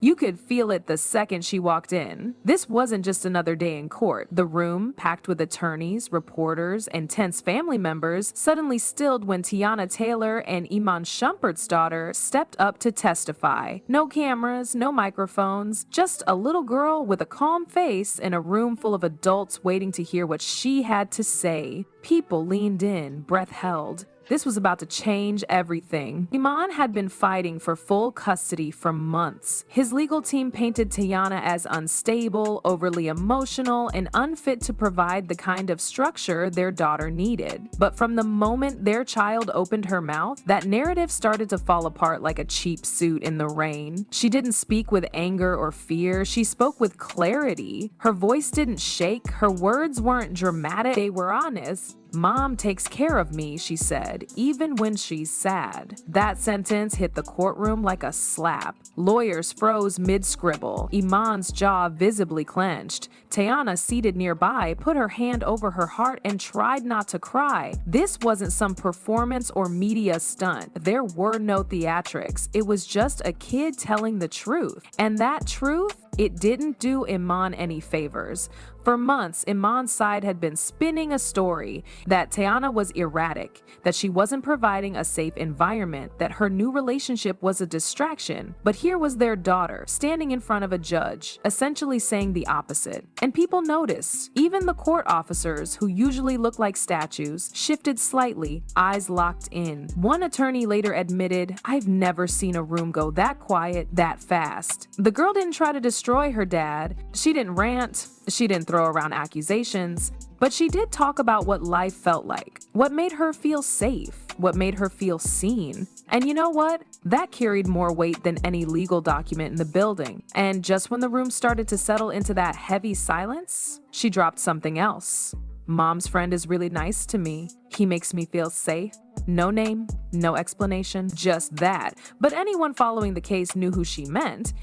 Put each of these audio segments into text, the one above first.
You could feel it the second she walked in. This wasn't just another day in court. The room, packed with attorneys, reporters, and tense family members, suddenly stilled when Teyana Taylor and Iman Shumpert's daughter stepped up to testify. No cameras, no microphones, just a little girl with a calm face in a room full of adults waiting to hear what she had to say. People leaned in, breath held. This was about to change everything. Iman had been fighting for full custody for months. His legal team painted Teyana as unstable, overly emotional, and unfit to provide the kind of structure their daughter needed. But from the moment their child opened her mouth, that narrative started to fall apart like a cheap suit in the rain. She didn't speak with anger or fear. She spoke with clarity. Her voice didn't shake. Her words weren't dramatic. They were honest. "Mom takes care of me," she said, "even when she's sad." That sentence hit the courtroom like a slap. Lawyers froze mid-scribble. Iman's jaw visibly clenched. Teyana, seated nearby, put her hand over her heart and tried not to cry. This wasn't some performance or media stunt. There were no theatrics. It was just a kid telling the truth. And that truth, it didn't do Iman any favors. For months, Iman's side had been spinning a story that Teyana was erratic, that she wasn't providing a safe environment, that her new relationship was a distraction. But here was their daughter, standing in front of a judge, essentially saying the opposite. And people noticed. Even the court officers, who usually look like statues, shifted slightly, eyes locked in. One attorney later admitted, "I've never seen a room go that quiet, that fast." The girl didn't try to destroy her dad. She didn't rant. She didn't throw around accusations, but she did talk about what life felt like, what made her feel safe, what made her feel seen. And you know what? That carried more weight than any legal document in the building. And just when the room started to settle into that heavy silence, she dropped something else. "Mom's friend is really nice to me. He makes me feel safe." No name, no explanation, just that. But anyone following the case knew who she meant.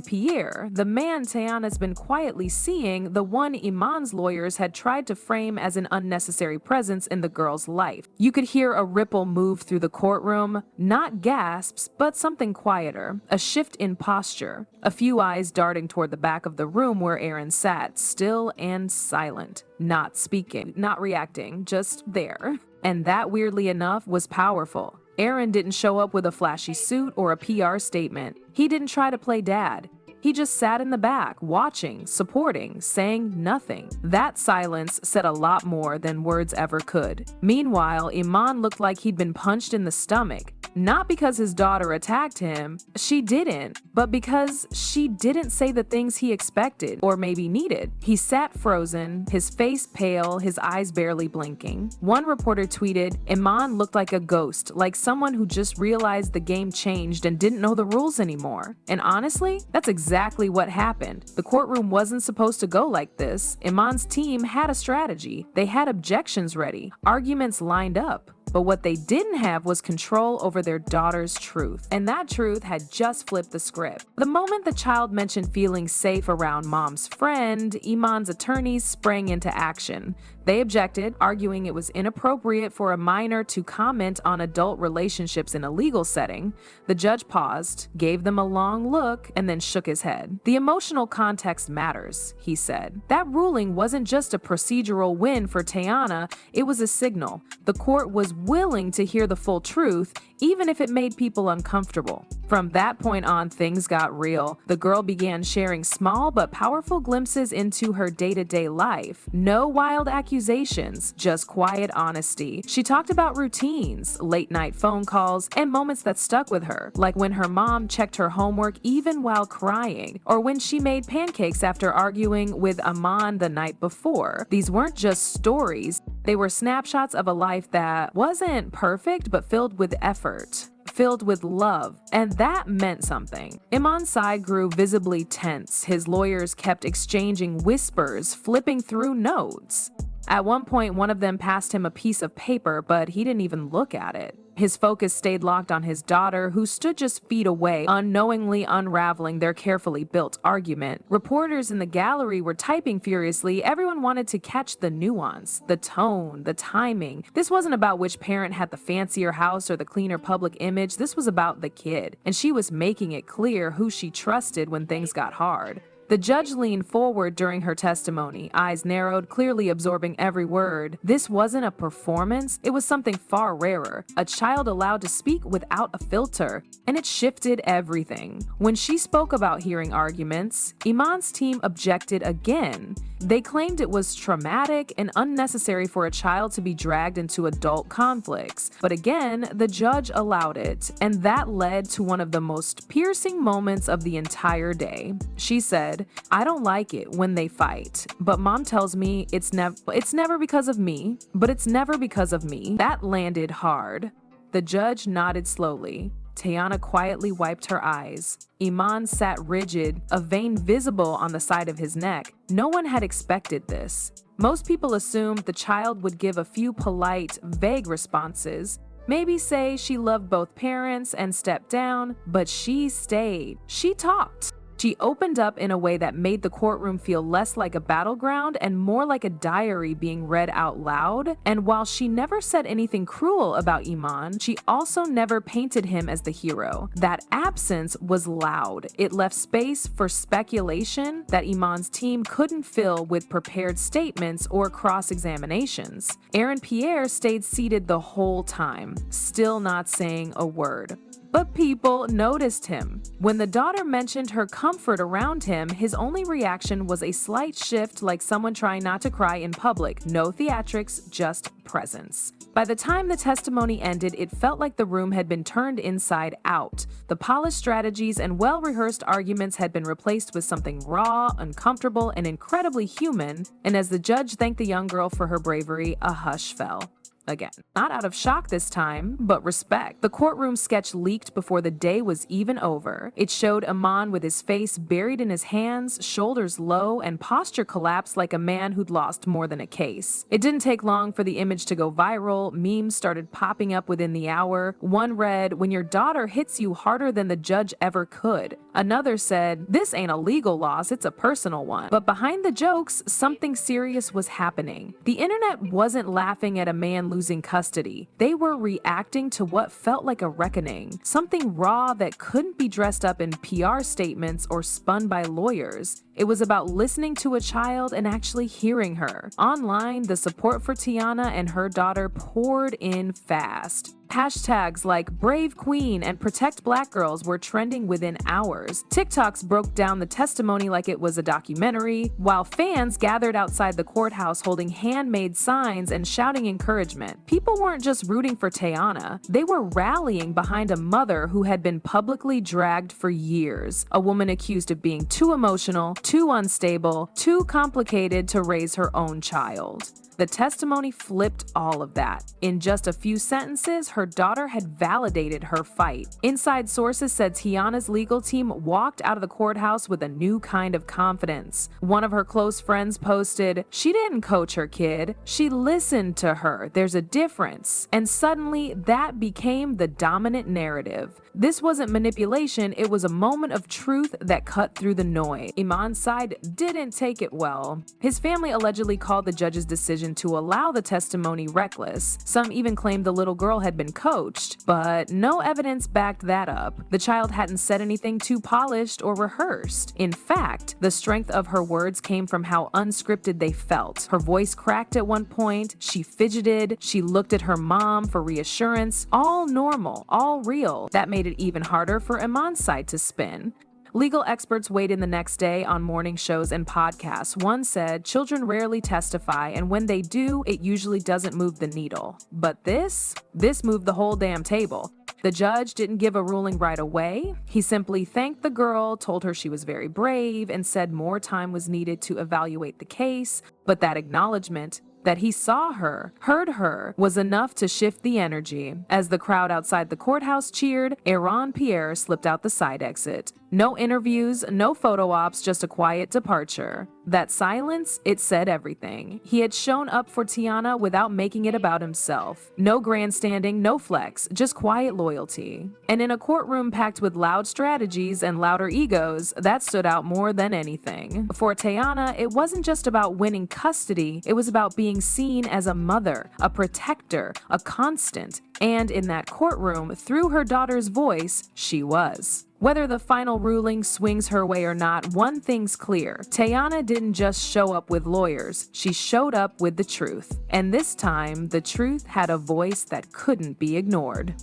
Pierre, the man Teyana's been quietly seeing, the one Iman's lawyers had tried to frame as an unnecessary presence in the girl's life. You could hear a ripple move through the courtroom, not gasps, but something quieter, a shift in posture, a few eyes darting toward the back of the room where Aaron sat, still and silent, not speaking, not reacting, just there. And that, weirdly enough, was powerful. Aaron didn't show up with a flashy suit or a PR statement. He didn't try to play dad. He just sat in the back, watching, supporting, saying nothing. That silence said a lot more than words ever could. Meanwhile, Iman looked like he'd been punched in the stomach. Not because his daughter attacked him, she didn't, but because she didn't say the things he expected or maybe needed. He sat frozen, his face pale, his eyes barely blinking. One reporter tweeted, "Iman looked like a ghost, like someone who just realized the game changed and didn't know the rules anymore." And honestly, that's exactly what happened. The courtroom wasn't supposed to go like this. Iman's team had a strategy. They had objections ready, arguments lined up. But what they didn't have was control over their daughter's truth. And that truth had just flipped the script. The moment the child mentioned feeling safe around mom's friend, Iman's attorneys sprang into action. They objected, arguing it was inappropriate for a minor to comment on adult relationships in a legal setting. The judge paused, gave them a long look, and then shook his head. "The emotional context matters," he said. That ruling wasn't just a procedural win for Teyana, it was a signal. The court was willing to hear the full truth, even if it made people uncomfortable. From that point on, things got real. The girl began sharing small but powerful glimpses into her day-to-day life. No wild accusations, just quiet honesty. She talked about routines, late-night phone calls, and moments that stuck with her, like when her mom checked her homework even while crying, or when she made pancakes after arguing with Iman the night before. These weren't just stories. They were snapshots of a life that wasn't perfect, but filled with effort, filled with love, and that meant something. Iman's side grew visibly tense. His lawyers kept exchanging whispers, flipping through notes. At one point, one of them passed him a piece of paper, but he didn't even look at it. His focus stayed locked on his daughter, who stood just feet away, unknowingly unraveling their carefully built argument. Reporters in the gallery were typing furiously. Everyone wanted to catch the nuance, the tone, the timing. This wasn't about which parent had the fancier house or the cleaner public image. This was about the kid, and she was making it clear who she trusted when things got hard. The judge leaned forward during her testimony, eyes narrowed, clearly absorbing every word. This wasn't a performance, it was something far rarer, a child allowed to speak without a filter, and it shifted everything. When she spoke about hearing arguments, Iman's team objected again. They claimed it was traumatic and unnecessary for a child to be dragged into adult conflicts. But again, the judge allowed it, and that led to one of the most piercing moments of the entire day. She said, "I don't like it when they fight, but mom tells me it's never because of me, but it's never because of me." That landed hard. The judge nodded slowly. Teyana quietly wiped her eyes. Iman sat rigid, a vein visible on the side of his neck. No one had expected this. Most people assumed the child would give a few polite, vague responses, maybe say she loved both parents and stepped down, but she stayed. She talked. She opened up in a way that made the courtroom feel less like a battleground and more like a diary being read out loud. And while she never said anything cruel about Iman, she also never painted him as the hero. That absence was loud. It left space for speculation that Iman's team couldn't fill with prepared statements or cross-examinations. Pierre stayed seated the whole time, still not saying a word. But people noticed him. When the daughter mentioned her comfort around him, his only reaction was a slight shift, like someone trying not to cry in public. No theatrics, just presence. By the time the testimony ended, it felt like the room had been turned inside out. The polished strategies and well-rehearsed arguments had been replaced with something raw, uncomfortable, and incredibly human, and as the judge thanked the young girl for her bravery, a hush fell. Again, not out of shock this time, but respect. The courtroom sketch leaked before the day was even over. It showed Iman with his face buried in his hands, shoulders low, and posture collapsed like a man who'd lost more than a case. It didn't take long for the image to go viral. Memes started popping up within the hour. One read, "When your daughter hits you harder than the judge ever could." Another said, "This ain't a legal loss, it's a personal one." But behind the jokes, something serious was happening. The internet wasn't laughing at a man losing custody. They were reacting to what felt like a reckoning, something raw that couldn't be dressed up in PR statements or spun by lawyers. It was about listening to a child and actually hearing her. Online, the support for Teyana and her daughter poured in fast. Hashtags like Brave Queen and Protect Black Girls were trending within hours. TikToks broke down the testimony like it was a documentary, while fans gathered outside the courthouse holding handmade signs and shouting encouragement. People weren't just rooting for Teyana, they were rallying behind a mother who had been publicly dragged for years, a woman accused of being too emotional, too unstable, too complicated to raise her own child. The testimony flipped all of that. In just a few sentences, her daughter had validated her fight. Inside sources said Teyana's legal team walked out of the courthouse with a new kind of confidence. One of her close friends posted, "She didn't coach her kid, she listened to her. There's a difference." And suddenly, that became the dominant narrative. This wasn't manipulation, it was a moment of truth that cut through the noise. Iman's side didn't take it well. His family allegedly called the judge's decision to allow the testimony reckless. Some even claimed the little girl had been coached, but no evidence backed that up. The child hadn't said anything too polished or rehearsed. In fact, the strength of her words came from how unscripted they felt. Her voice cracked at one point, she fidgeted, she looked at her mom for reassurance. All normal, all real. That made it even harder for Iman's side to spin. Legal experts weighed in the next day on morning shows and podcasts. One said, "Children rarely testify, and when they do, it usually doesn't move the needle." But this moved the whole damn table. The judge didn't give a ruling right away. He simply thanked the girl, told her she was very brave, and said more time was needed to evaluate the case. But that acknowledgement, that he saw her, heard her, was enough to shift the energy. As the crowd outside the courthouse cheered, Pierre slipped out the side exit. No interviews, no photo ops, just a quiet departure. That silence, it said everything. He had shown up for Teyana without making it about himself. No grandstanding, no flex, just quiet loyalty. And in a courtroom packed with loud strategies and louder egos, that stood out more than anything. For Teyana, it wasn't just about winning custody, it was about being seen as a mother, a protector, a constant. And in that courtroom, through her daughter's voice, she was. Whether the final ruling swings her way or not, one thing's clear. Teyana didn't just show up with lawyers, she showed up with the truth. And this time, the truth had a voice that couldn't be ignored.